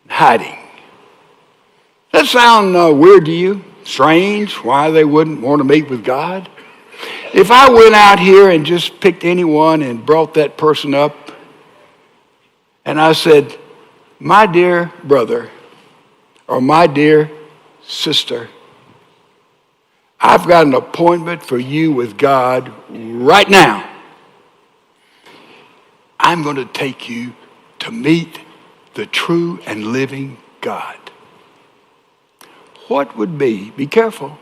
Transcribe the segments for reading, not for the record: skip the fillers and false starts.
hiding. Does that sound weird to you? Strange? Why they wouldn't want to meet with God? If I went out here and just picked anyone and brought that person up, and I said, my dear brother, or my dear sister, I've got an appointment for you with God right now. I'm going to take you to meet the true and living God. What would be careful,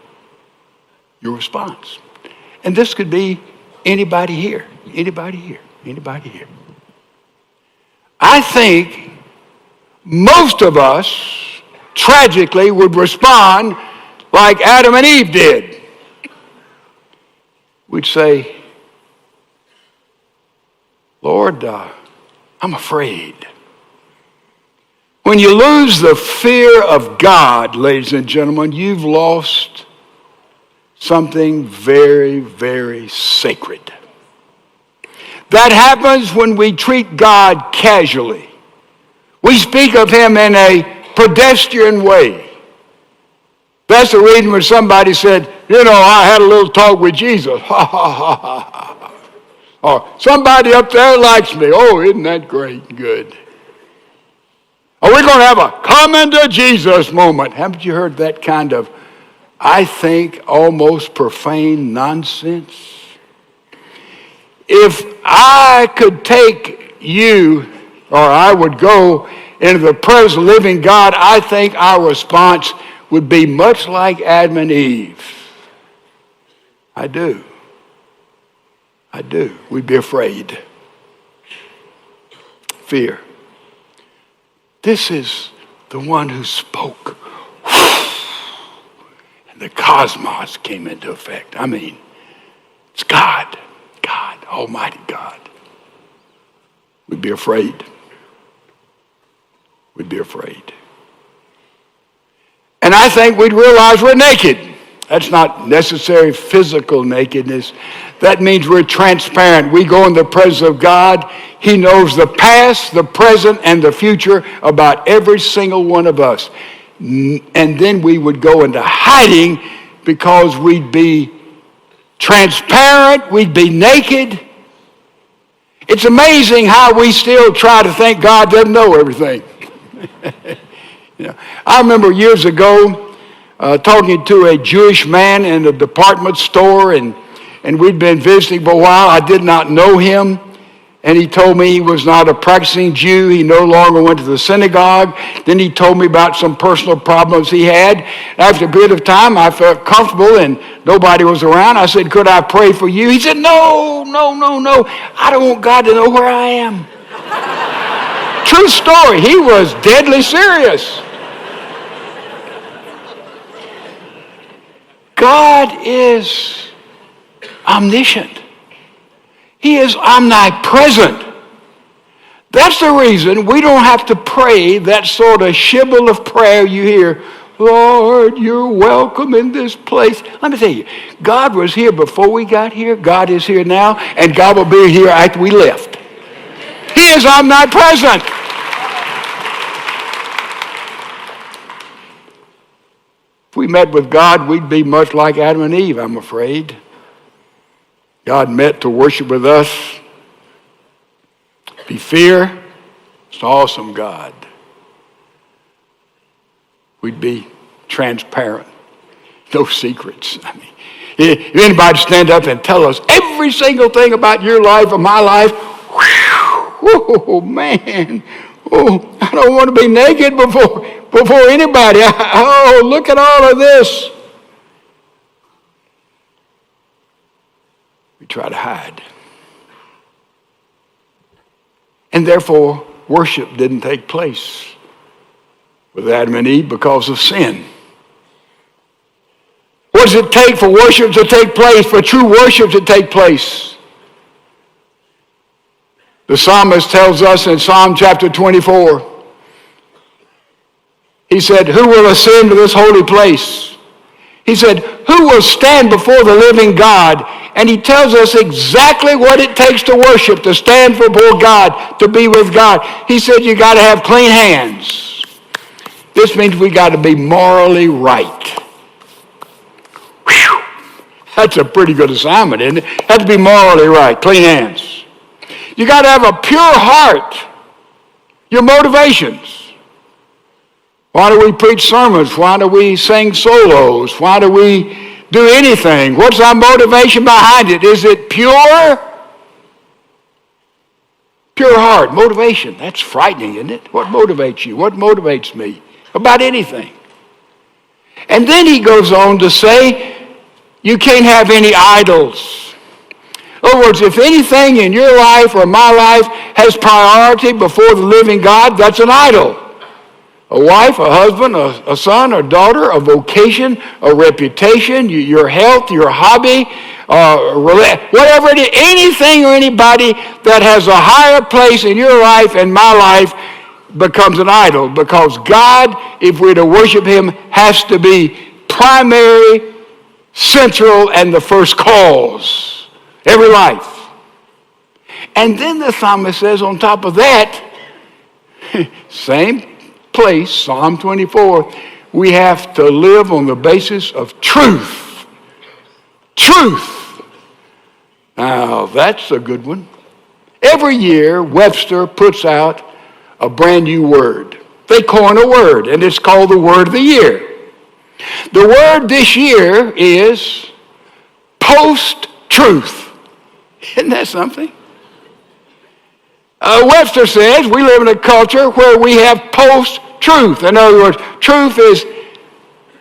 your response? And this could be anybody here. I think most of us, tragically, would respond like Adam and Eve did. We'd say, Lord, I'm afraid. When you lose the fear of God, ladies and gentlemen, you've lost something very, very sacred. That happens when we treat God casually. We speak of him in a pedestrian way. That's the reason when somebody said, I had a little talk with Jesus. Ha, ha, ha, ha, ha. Or somebody up there likes me. Oh, isn't that great and good? Or we're going to have a come into Jesus moment. Haven't you heard that kind of, I think, almost profane nonsense? If I could take you, or I would go into the presence of the living God, I think our response would be much like Adam and Eve. I do. We'd be afraid. Fear. This is the one who spoke. And the cosmos came into effect. I mean, it's God, Almighty God. We'd be afraid. And I think we'd realize we're naked. That's not necessary physical nakedness. That means we're transparent. We go in the presence of God. He knows the past, the present, and the future about every single one of us. And then we would go into hiding because we'd be transparent, we'd be naked. It's amazing how we still try to think God doesn't know everything. I remember years ago talking to a Jewish man in a department store, and we'd been visiting for a while. I did not know him, and he told me he was not a practicing Jew. He no longer went to the synagogue. Then he told me about some personal problems he had. After a bit of time, I felt comfortable, and nobody was around. I said, could I pray for you? He said, no. I don't want God to know where I am. True story. He was deadly serious. God is omniscient. He is omnipresent. That's the reason we don't have to pray that sort of shibboleth of prayer you hear. Lord, you're welcome in this place. Let me tell you, God was here before we got here. God is here now, and God will be here after we left. He is omnipresent. If we met with God, we'd be much like Adam and Eve, I'm afraid. God met to worship with us. Be fear. It's awesome, God. We'd be transparent. No secrets. I mean, if anybody stand up and tell us every single thing about your life or my life, oh, man. Oh, I don't want to be naked before anybody. Oh, look at all of this. We try to hide. And therefore, worship didn't take place with Adam and Eve because of sin. What does it take for worship to take place, for true worship to take place? The psalmist tells us in Psalm chapter 24, he said, who will ascend to this holy place? He said, who will stand before the living God? And he tells us exactly what it takes to worship, to stand before God, to be with God. He said, you got to have clean hands. This means we got to be morally right. Whew. That's a pretty good assignment, isn't it? Have to be morally right. Clean hands. You got to have a pure heart. Your motivations. Why do we preach sermons? Why do we sing solos? Why do we do anything? What's our motivation behind it? Is it pure? Pure heart, motivation. That's frightening, isn't it? What motivates you? What motivates me? About anything. And then he goes on to say, you can't have any idols. In other words, if anything in your life or my life has priority before the living God, that's an idol. A wife, a husband, a son, a daughter, a vocation, a reputation, your health, your hobby, whatever it is, anything or anybody that has a higher place in your life and my life becomes an idol, because God, if we're to worship him, has to be primary, central, and the first cause. Every life. And then the psalmist says on top of that, same place, Psalm 24, we have to live on the basis of truth. Truth. Now, that's a good one. Every year, Webster puts out a brand new word. They coin a word, and it's called the word of the year. The word this year is post-truth. Isn't that something? Webster says we live in a culture where we have post-truth. In other words, truth is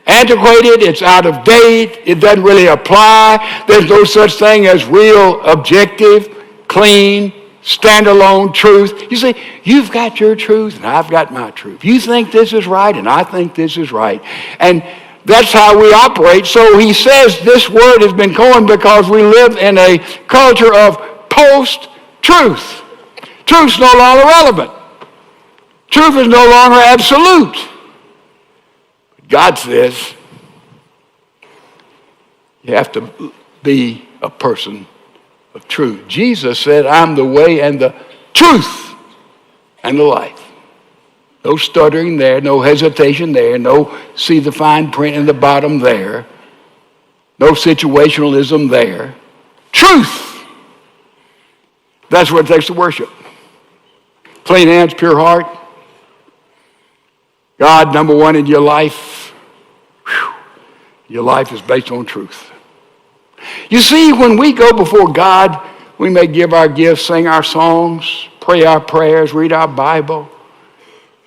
antiquated, it's out of date, it doesn't really apply. There's no such thing as real, objective, clean, standalone truth. You see, you've got your truth and I've got my truth. You think this is right and I think this is right. And that's how we operate. So he says this word has been coined because we live in a culture of post-truth. Truth's no longer relevant. Truth is no longer absolute. God says you have to be a person of truth. Jesus said, I'm the way and the truth and the life. No stuttering there, no hesitation there, no see the fine print in the bottom there, no situationalism there. Truth. That's what it takes to worship. Clean hands, pure heart. God, number one in your life. Whew. Your life is based on truth. You see, when we go before God, we may give our gifts, sing our songs, pray our prayers, read our Bible.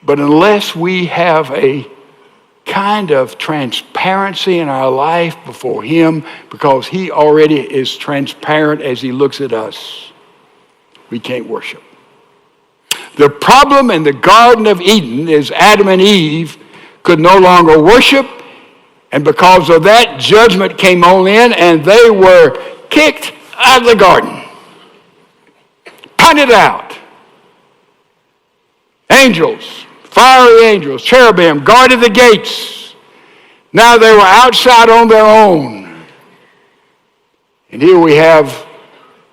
But unless we have a kind of transparency in our life before him, because he already is transparent as he looks at us, we can't worship. The problem in the Garden of Eden is Adam and Eve could no longer worship, and because of that, judgment came on in, and they were kicked out of the garden. Punted out. Angels, fiery angels, cherubim, guarded the gates. Now they were outside on their own. And here we have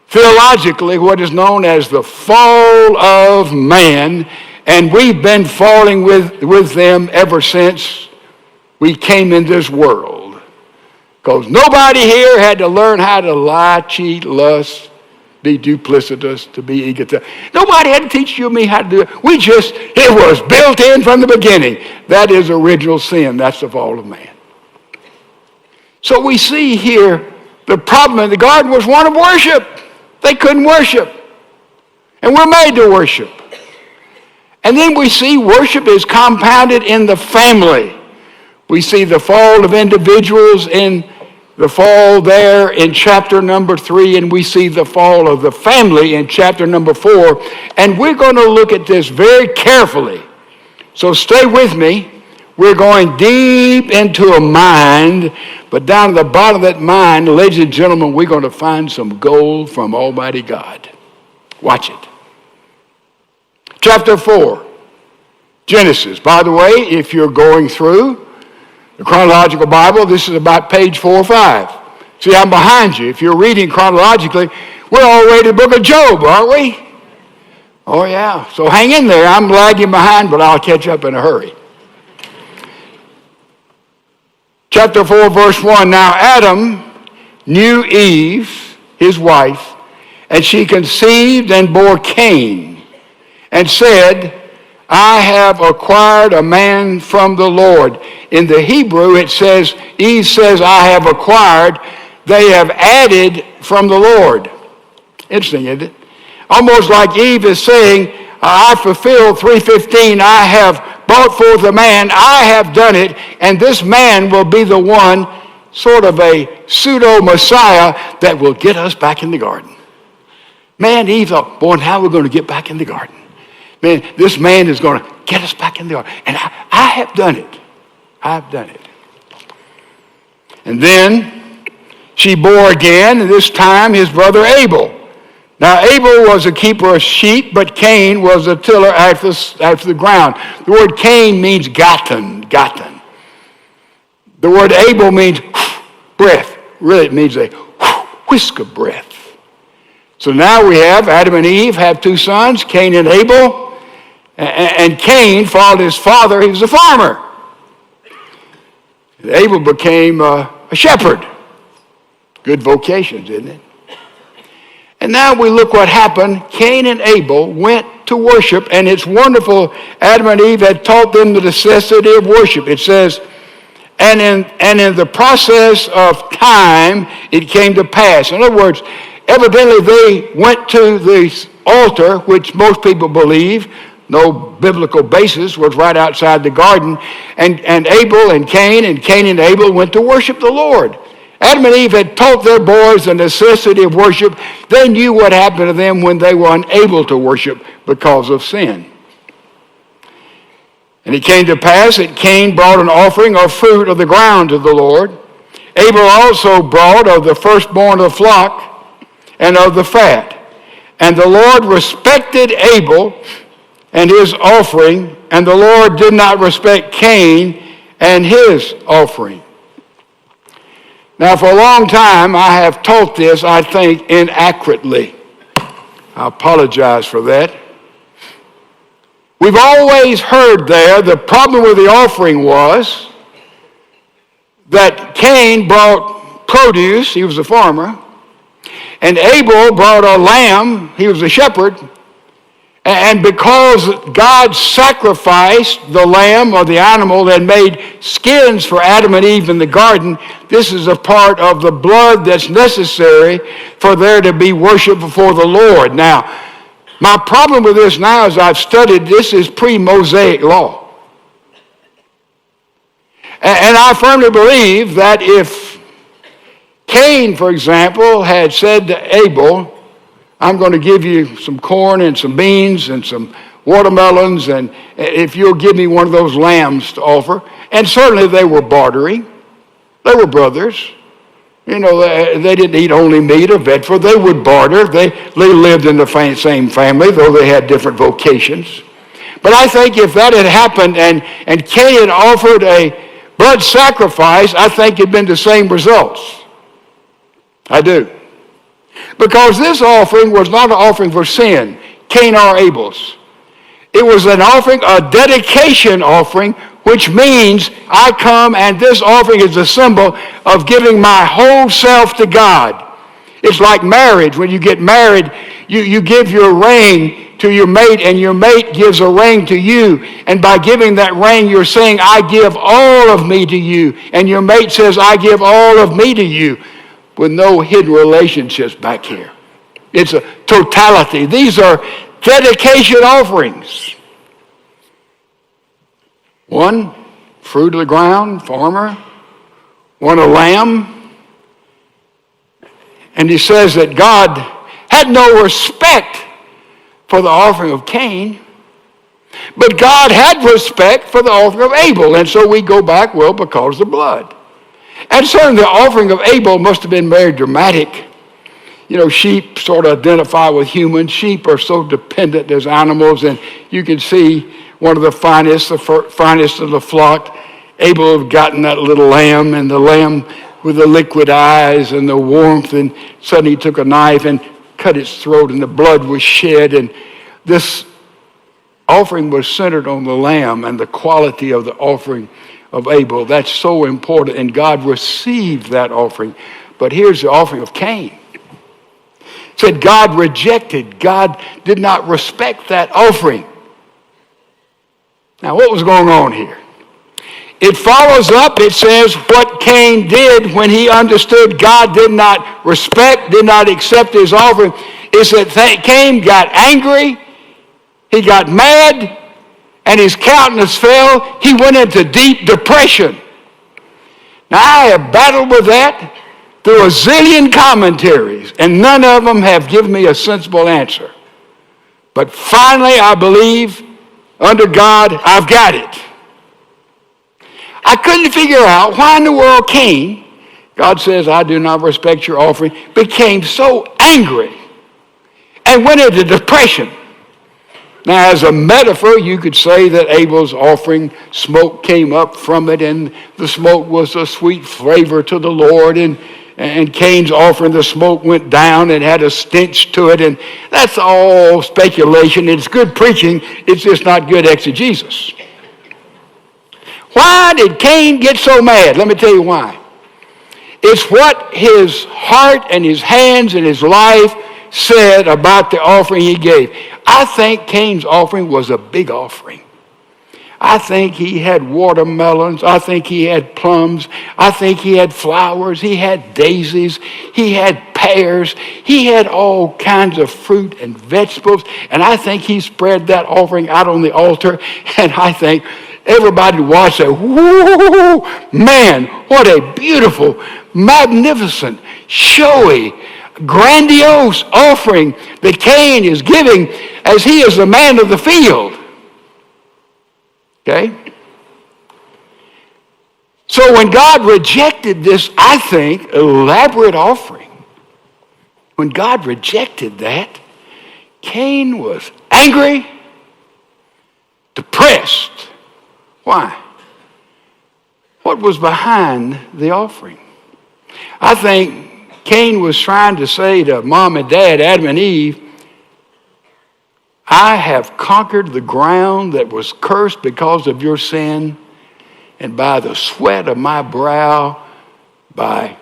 theologically what is known as the fall of man, and we've been falling with them ever since we came in this world. Because nobody here had to learn how to lie, cheat, lust, be duplicitous, to be egotistic. Nobody had to teach you and me how to do it. It was built in from the beginning. That is original sin. That's the fall of man. So we see here the problem in the garden was one of worship. They couldn't worship. And we're made to worship. And then we see worship is compounded in the family. We see the fall of individuals in the fall there in chapter number 3, and we see the fall of the family in chapter number 4. And we're going to look at this very carefully. So stay with me. We're going deep into a mind, but down at the bottom of that mind, ladies and gentlemen, we're going to find some gold from Almighty God. Watch it. Chapter 4, Genesis. By the way, if you're going through the chronological Bible, this is about page 4 or 5. See, I'm behind you. If you're reading chronologically, we're all the way to the book of Job, aren't we? Oh, yeah. So hang in there. I'm lagging behind, but I'll catch up in a hurry. Chapter 4, verse 1. Now Adam knew Eve, his wife, and she conceived and bore Cain, and said, I have acquired a man from the Lord. In the Hebrew, it says, Eve says, I have acquired. They have added from the Lord. Interesting, isn't it? Almost like Eve is saying, I fulfilled 3:15. I have brought forth a man. I have done it. And this man will be the one, sort of a pseudo-Messiah, that will get us back in the garden. Man, Eve thought, boy, how are we going to get back in the garden? Man, this man is going to get us back in the garden. And I have done it. I have done it. And then she bore again, and this time his brother Abel. Now, Abel was a keeper of sheep, but Cain was a tiller after the ground. The word Cain means gotten. The word Abel means breath. Really, it means a whisk of breath. So now we have Adam and Eve have two sons, Cain and Abel. And Cain followed his father. He was a farmer. Abel became a shepherd. Good vocations, isn't it? And now we look what happened. Cain and Abel went to worship, and it's wonderful. Adam and Eve had taught them the necessity of worship. It says, and in the process of time, it came to pass. In other words, evidently they went to the altar, which most people believe, no biblical basis, was right outside the garden. And Abel and Cain and Abel went to worship the Lord. Adam and Eve had taught their boys the necessity of worship. They knew what happened to them when they were unable to worship because of sin. And it came to pass that Cain brought an offering of fruit of the ground to the Lord. Abel also brought of the firstborn of the flock and of the fat. And the Lord respected Abel and his offering, and the Lord did not respect Cain and his offering. Now, for a long time, I have taught this, I think, inaccurately. I apologize for that. We've always heard there the problem with the offering was that Cain brought produce, he was a farmer, and Abel brought a lamb, he was a shepherd, and because God sacrificed the lamb or the animal and made skins for Adam and Eve in the garden, this is a part of the blood that's necessary for there to be worship before the Lord. Now, my problem with this now as I've studied, this is pre-Mosaic law. And I firmly believe that if Cain, for example, had said to Abel, I'm going to give you some corn and some beans and some watermelons, and if you'll give me one of those lambs to offer. And certainly they were bartering. They were brothers. You know, they didn't eat only meat or vegetables. They would barter. They lived in the same family, though they had different vocations. But I think if that had happened and Cain had offered a blood sacrifice, I think it'd been the same results. I do. Because this offering was not an offering for sin, Cain or Abel's. It was an offering, a dedication offering, which means I come and this offering is a symbol of giving my whole self to God. It's like marriage. When you get married, you give your ring to your mate, and your mate gives a ring to you. And by giving that ring, you're saying, I give all of me to you. And your mate says, I give all of me to you, with no hidden relationships back here. It's a totality. These are dedication offerings. One, fruit of the ground, farmer. One, a lamb. And he says that God had no respect for the offering of Cain, but God had respect for the offering of Abel. And so we go back, well, because of the blood. And certainly the offering of Abel must have been very dramatic. You know, sheep sort of identify with humans. Sheep are so dependent as animals, and you can see one of the finest of the flock. Abel had gotten that little lamb, and the lamb with the liquid eyes and the warmth, and suddenly he took a knife and cut its throat, and the blood was shed. And this offering was centered on the lamb, and the quality of the offering of Abel. That's so important, and God received that offering. But here's the offering of Cain. It said God rejected. God did not respect that offering. Now, what was going on here? It follows up, it says what Cain did when he understood God did not respect, did not accept his offering, is that Cain got angry, he got mad, and his countenance fell. He went into deep depression. Now, I have battled with that through a zillion commentaries, and none of them have given me a sensible answer. But finally, I believe, under God, I've got it. I couldn't figure out why in the world Cain, God says, I do not respect your offering, became so angry and went into depression. Now, as a metaphor, you could say that Abel's offering, smoke came up from it, and the smoke was a sweet flavor to the Lord, and Cain's offering, the smoke went down and had a stench to it, and that's all speculation. It's good preaching, it's just not good exegesis. Why did Cain get so mad? Let me tell you why. It's what his heart and his hands and his life said about the offering he gave. I think Cain's offering was a big offering. I think he had watermelons. I think he had plums. I think he had flowers. He had daisies. He had pears. He had all kinds of fruit and vegetables. And I think he spread that offering out on the altar. And I think everybody watched it. Whoa, man, what a beautiful, magnificent, showy, grandiose offering that Cain is giving as he is the man of the field. Okay? So when God rejected this, I think, elaborate offering, when God rejected that, Cain was angry, depressed. Why? What was behind the offering? I think Cain was trying to say to mom and dad, Adam and Eve, I have conquered the ground that was cursed because of your sin, and by the sweat of my brow, by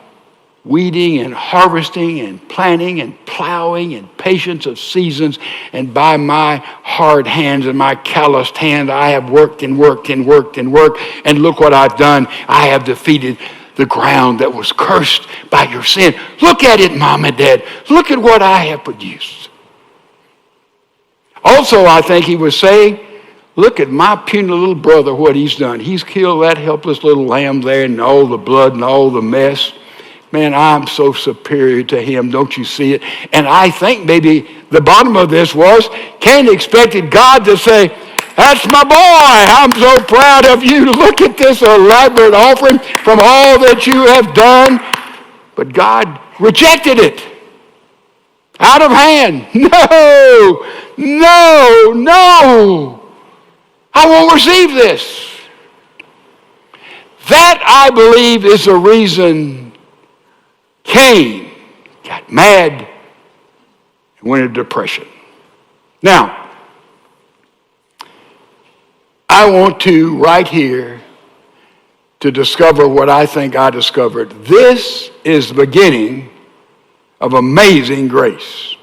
weeding and harvesting and planting and plowing and patience of seasons, and by my hard hands and my calloused hand, I have worked and worked and worked and worked, and look what I've done. I have defeated the ground that was cursed by your sin. Look at it, Mom and Dad. Look at what I have produced. Also, I think he was saying, look at my puny little brother, what he's done. He's killed that helpless little lamb there and all the blood and all the mess. Man, I'm so superior to him. Don't you see it? And I think maybe the bottom of this was Cain expected God to say, that's my boy. I'm so proud of you. Look at this elaborate offering from all that you have done. But God rejected it. Out of hand. No, no, no. I won't receive this. That, I believe, is the reason Cain got mad and went into depression. Now, I want to, right here, to discover what I think I discovered. This is the beginning of amazing grace.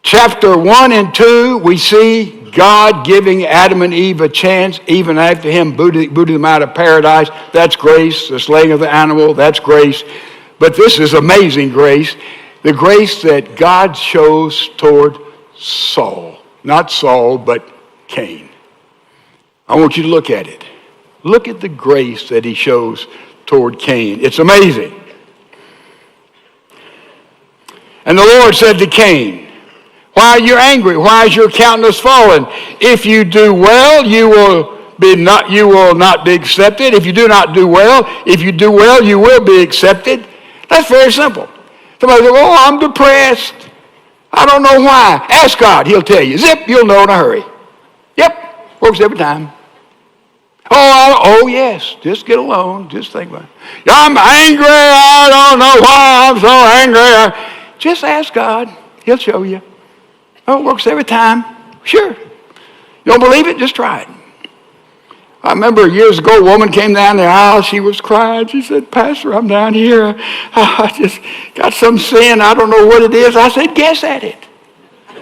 Chapter 1 and 2, we see God giving Adam and Eve a chance, even after him booted them out of paradise. That's grace. The slaying of the animal, that's grace. But this is amazing grace. The grace that God shows toward Saul. Not Saul, but Cain. I want you to look at it. Look at the grace that he shows toward Cain. It's amazing. And the Lord said to Cain, why are you angry? Why is your countenance fallen? If you do well, you will not be accepted. If you do not do well, you will be accepted. That's very simple. Somebody says, oh, I'm depressed. I don't know why. Ask God. He'll tell you. Zip, you'll know in a hurry. Yep, works every time. Oh, yes, just get alone. Just think about it. I'm angry. I don't know why I'm so angry. Just ask God. He'll show you. Oh, it works every time. Sure. You don't believe it? Just try it. I remember years ago, a woman came down the aisle. She was crying. She said, Pastor, I'm down here. I just got some sin. I don't know what it is. I said, guess at it.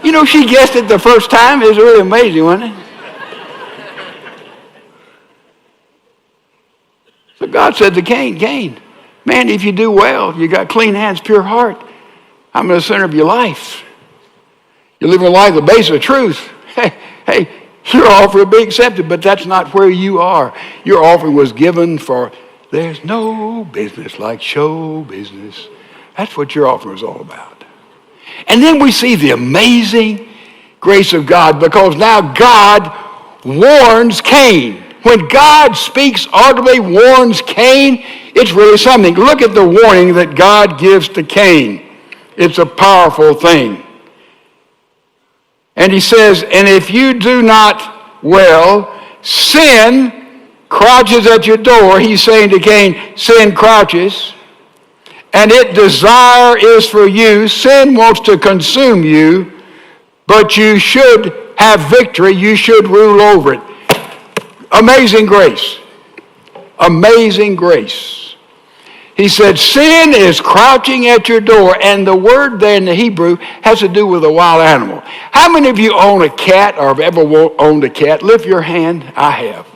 You know, she guessed it the first time. It was really amazing, wasn't it? So God said to Cain, Cain, man, if you do well, you got clean hands, pure heart, I'm in the center of your life. You're living a life at the base of the truth. Hey, your offering will be accepted, but that's not where you are. Your offering was given for, there's no business like show business. That's what your offering was all about. And then we see the amazing grace of God, because now God warns Cain. When God speaks audibly, warns Cain, it's really something. Look at the warning that God gives to Cain. It's a powerful thing. And he says, and if you do not well, sin crouches at your door. He's saying to Cain, sin crouches, and its desire is for you. Sin wants to consume you, but you should have victory. You should rule over it. Amazing grace. Amazing grace. He said, sin is crouching at your door. And the word there in the Hebrew has to do with a wild animal. How many of you own a cat or have ever owned a cat? Lift your hand. I have.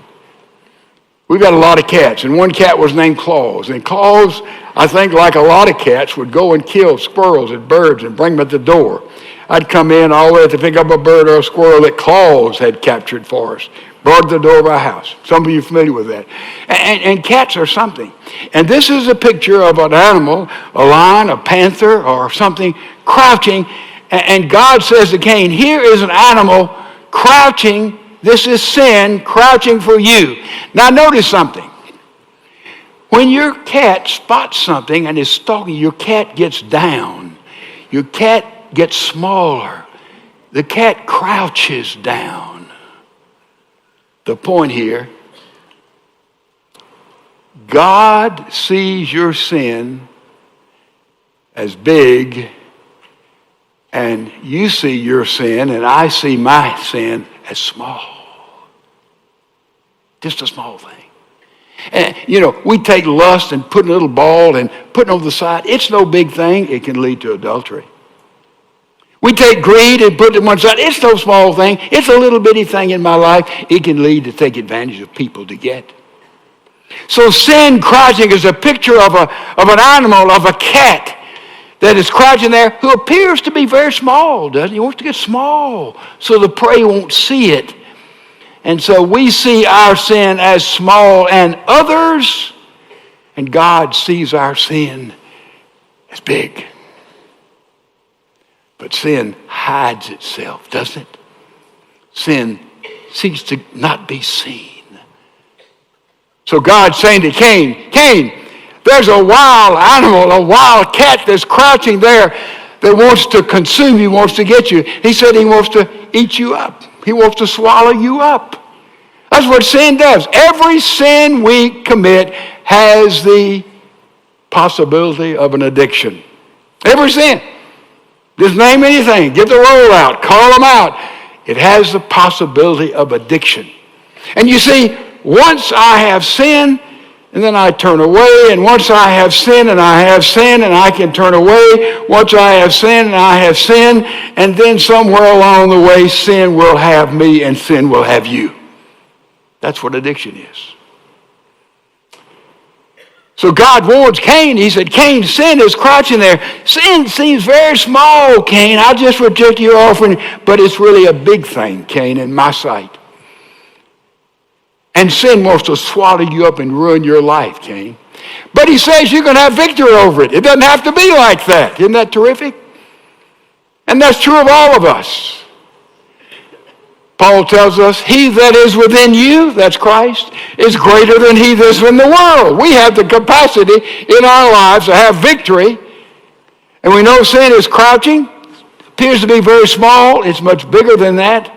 We've got a lot of cats. And one cat was named Claus. And Claus, I think like a lot of cats, would go and kill squirrels and birds and bring them at the door. I'd come in all the way to pick up a bird or a squirrel that Claus had captured for us. Brought to the door of our house. Some of you are familiar with that. And cats are something. And this is a picture of an animal, a lion, a panther, or something crouching. And God says to Cain, here is an animal crouching. This is sin crouching for you. Now notice something. When your cat spots something and is stalking, your cat gets down. Your cat gets smaller. The cat crouches down. The point here, God sees your sin as big, and you see your sin, and I see my sin as small. Just a small thing. And, you know, we take lust and put in a little ball and put it on the side. It's no big thing. It can lead to adultery. We take greed and put it on one side. It's no small thing. It's a little bitty thing in my life. It can lead to take advantage of people to get. So sin crouching is a picture of an animal, of a cat that is crouching there who appears to be very small, doesn't he? He wants to get small so the prey won't see it. And so we see our sin as small and others, and God sees our sin as big. But sin hides itself, doesn't it? Sin seeks to not be seen. So God's saying to Cain, Cain, there's a wild animal, a wild cat that's crouching there that wants to consume you, wants to get you. He said he wants to eat you up. He wants to swallow you up. That's what sin does. Every sin we commit has the possibility of an addiction. Every sin. Just name anything. Get the roll out. Call them out. It has the possibility of addiction. And you see, once I have sin, and then I turn away, and once I have sin, and I have sin, and I can turn away, once I have sin, and I have sin, and then somewhere along the way, sin will have me, and sin will have you. That's what addiction is. So God warns Cain. He said, Cain, sin is crouching there. Sin seems very small, Cain. I just reject your offering. But it's really a big thing, Cain, in my sight. And sin wants to swallow you up and ruin your life, Cain. But he says you can have victory over it. It doesn't have to be like that. Isn't that terrific? And that's true of all of us. Paul tells us, he that is within you, that's Christ, is greater than he that is in the world. We have the capacity in our lives to have victory. And we know sin is crouching, appears to be very small. It's much bigger than that.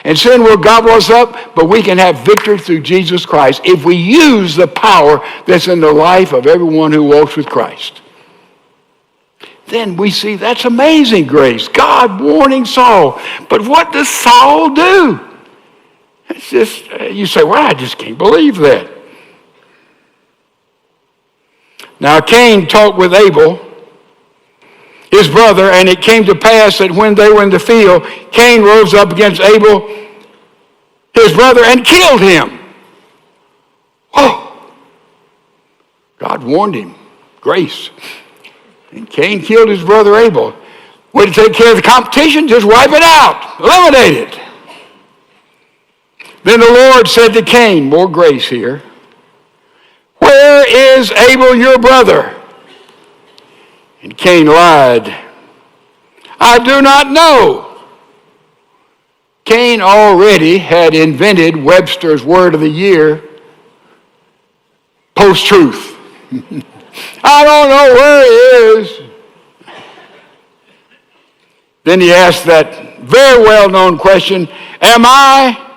And sin will gobble us up, but we can have victory through Jesus Christ if we use the power that's in the life of everyone who walks with Christ. Then we see that's amazing grace. God warning Saul. But what does Saul do? It's just, you say, well, I just can't believe that. Now Cain talked with Abel, his brother, and it came to pass that when they were in the field, Cain rose up against Abel, his brother, and killed him. Whoa! God warned him. Grace. And Cain killed his brother Abel. Way to take care of the competition, just wipe it out. Eliminate it. Then the Lord said to Cain, more grace here, where is Abel your brother? And Cain lied, I do not know. Cain already had invented Webster's word of the year, post-truth. I don't know where he is. Then he asked that very well-known question, am I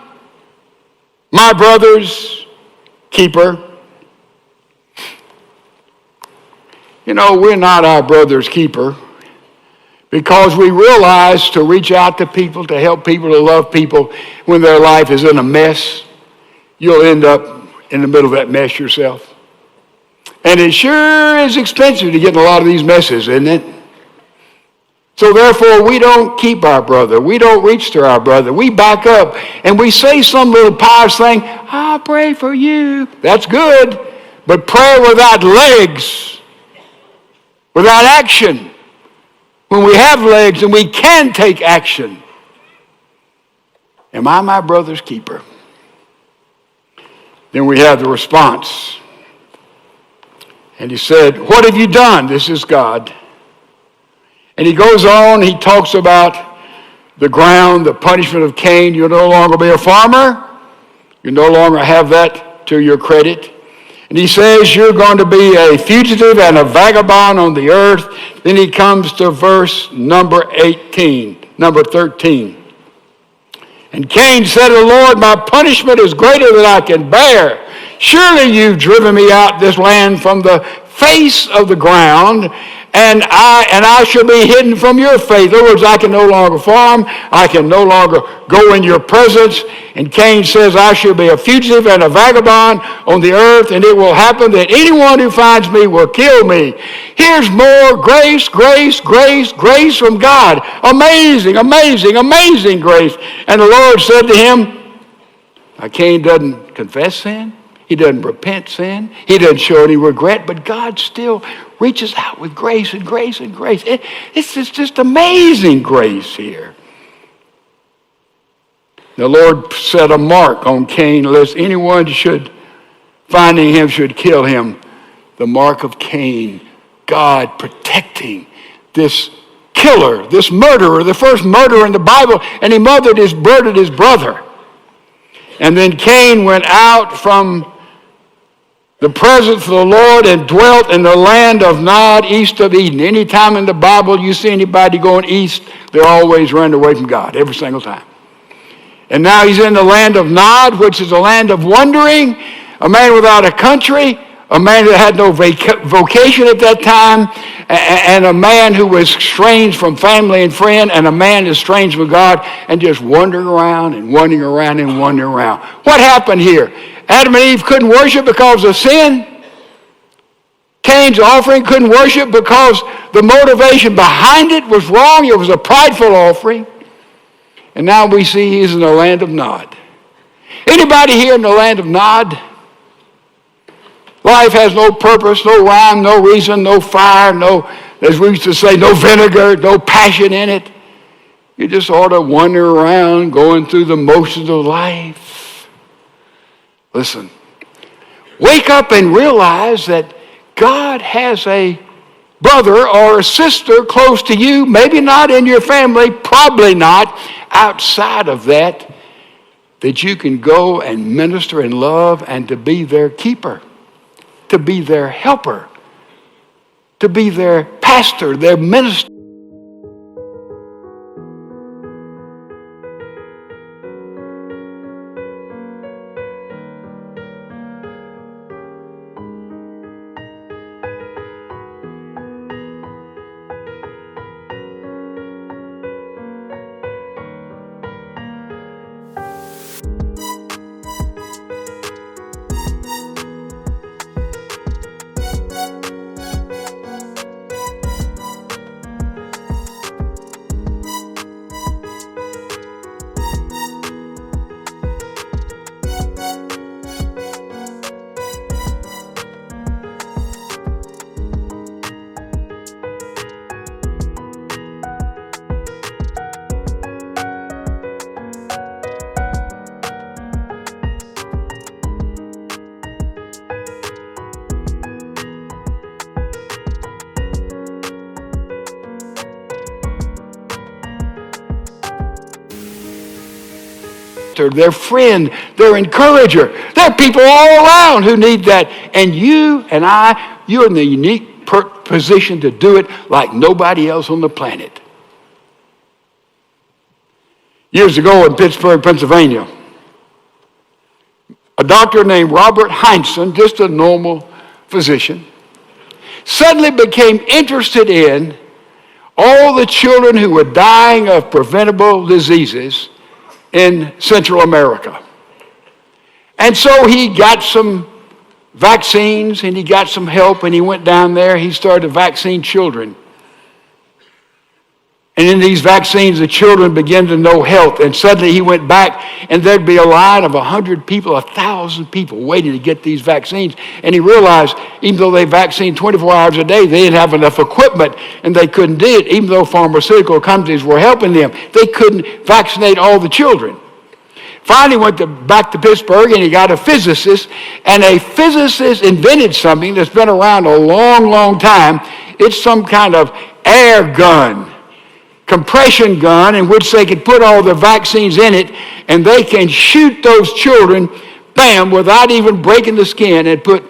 my brother's keeper? You know, we're not our brother's keeper because we realize to reach out to people, to help people, to love people when their life is in a mess. You'll end up in the middle of that mess yourself. And it sure is expensive to get in a lot of these messes, isn't it? So therefore, we don't keep our brother. We don't reach to our brother. We back up and we say some little pious thing, I'll pray for you. That's good. But prayer without legs, without action, when we have legs and we can take action, am I my brother's keeper? Then we have the response. And he said, what have you done? This is God. And he goes on, he talks about the ground, the punishment of Cain. You'll no longer be a farmer. You no longer have that to your credit. And he says you're going to be a fugitive and a vagabond on the earth. Then he comes to verse number 13. And Cain said to the Lord, my punishment is greater than I can bear. Surely you've driven me out this land from the face of the ground, and I shall be hidden from your face. In other words, I can no longer farm. I can no longer go in your presence. And Cain says, I shall be a fugitive and a vagabond on the earth, and it will happen that anyone who finds me will kill me. Here's more grace, grace, grace, grace from God. Amazing, amazing, amazing grace. And the Lord said to him, now Cain doesn't confess sin. He doesn't repent sin. He doesn't show any regret, but God still reaches out with grace and grace and grace. It's just amazing grace here. The Lord set a mark on Cain, lest anyone finding him should kill him. The mark of Cain, God protecting this killer, this murderer, the first murderer in the Bible, and he murdered his brother. And then Cain went out from the presence of the Lord and dwelt in the land of Nod, east of Eden. Anytime in the Bible you see anybody going east, they're always running away from God, every single time. And now he's in the land of Nod, which is a land of wandering, a man without a country, a man that had no vocation at that time, and a man who was estranged from family and friend, and a man estranged from God, and just wandering around and wandering around and wandering around. What happened here? Adam and Eve couldn't worship because of sin. Cain's offering couldn't worship because the motivation behind it was wrong. It was a prideful offering. And now we see he's in the land of Nod. Anybody here in the land of Nod? Life has no purpose, no rhyme, no reason, no fire, no, as we used to say, no vinegar, no passion in it. You just ought to wander around going through the motions of life. Listen, wake up and realize that God has a brother or a sister close to you, maybe not in your family, probably not outside of that you can go and minister and love and to be their keeper, to be their helper, to be their pastor, their minister. sister, their friend, their encourager. There are people all around who need that. And you and I, you're in the unique position to do it like nobody else on the planet. Years ago in Pittsburgh, Pennsylvania, a doctor named Robert Heinsohn, just a normal physician, suddenly became interested in all the children who were dying of preventable diseases in Central America. And so he got some vaccines and he got some help and he went down there. He started to vaccine children. And in these vaccines, the children began to know health. And suddenly he went back and there'd be a line of 100 people, 1,000 people waiting to get these vaccines. And he realized even though they vaccinated 24 hours a day, they didn't have enough equipment and they couldn't do it. Even though pharmaceutical companies were helping them, they couldn't vaccinate all the children. Finally went back to Pittsburgh and he got a physicist. And a physicist invented something that's been around a long, long time. It's some kind of air gun. Compression gun in which they could put all the vaccines in it and they can shoot those children, bam, without even breaking the skin and put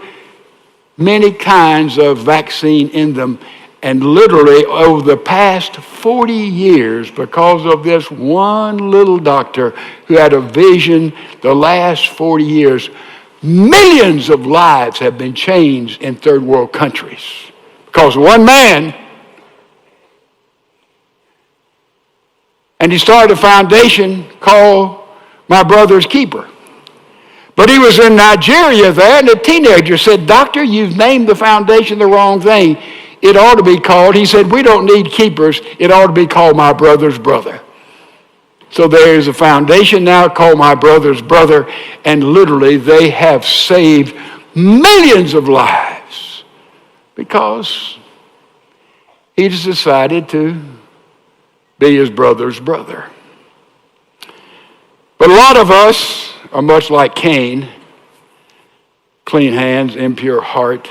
many kinds of vaccine in them. And literally over the past 40 years, because of this one little doctor who had a vision the last 40 years, millions of lives have been changed in third world countries. Because one man. And he started a foundation called My Brother's Keeper. But he was in Nigeria there, and a teenager said, "Doctor, you've named the foundation the wrong thing. It ought to be called," he said, "we don't need keepers. It ought to be called My Brother's Brother." So there is a foundation now called My Brother's Brother, and literally they have saved millions of lives because he just decided to be his brother's brother. But a lot of us are much like Cain, clean hands, impure heart.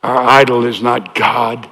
Our idol is not God.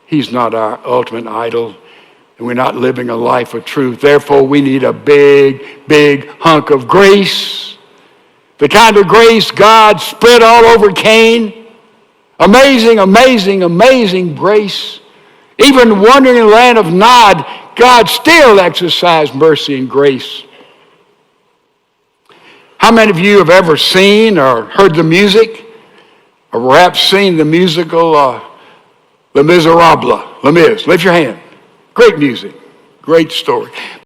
He's not our ultimate idol, and we're not living a life of truth. Therefore, we need a big, big hunk of grace. The kind of grace God spread all over Cain. Amazing, amazing, amazing grace. Even wandering in the land of Nod, God still exercised mercy and grace. How many of you have ever seen or heard the music, or perhaps seen the musical Les Miserables? Les Mis, lift your hand. Great music, great story.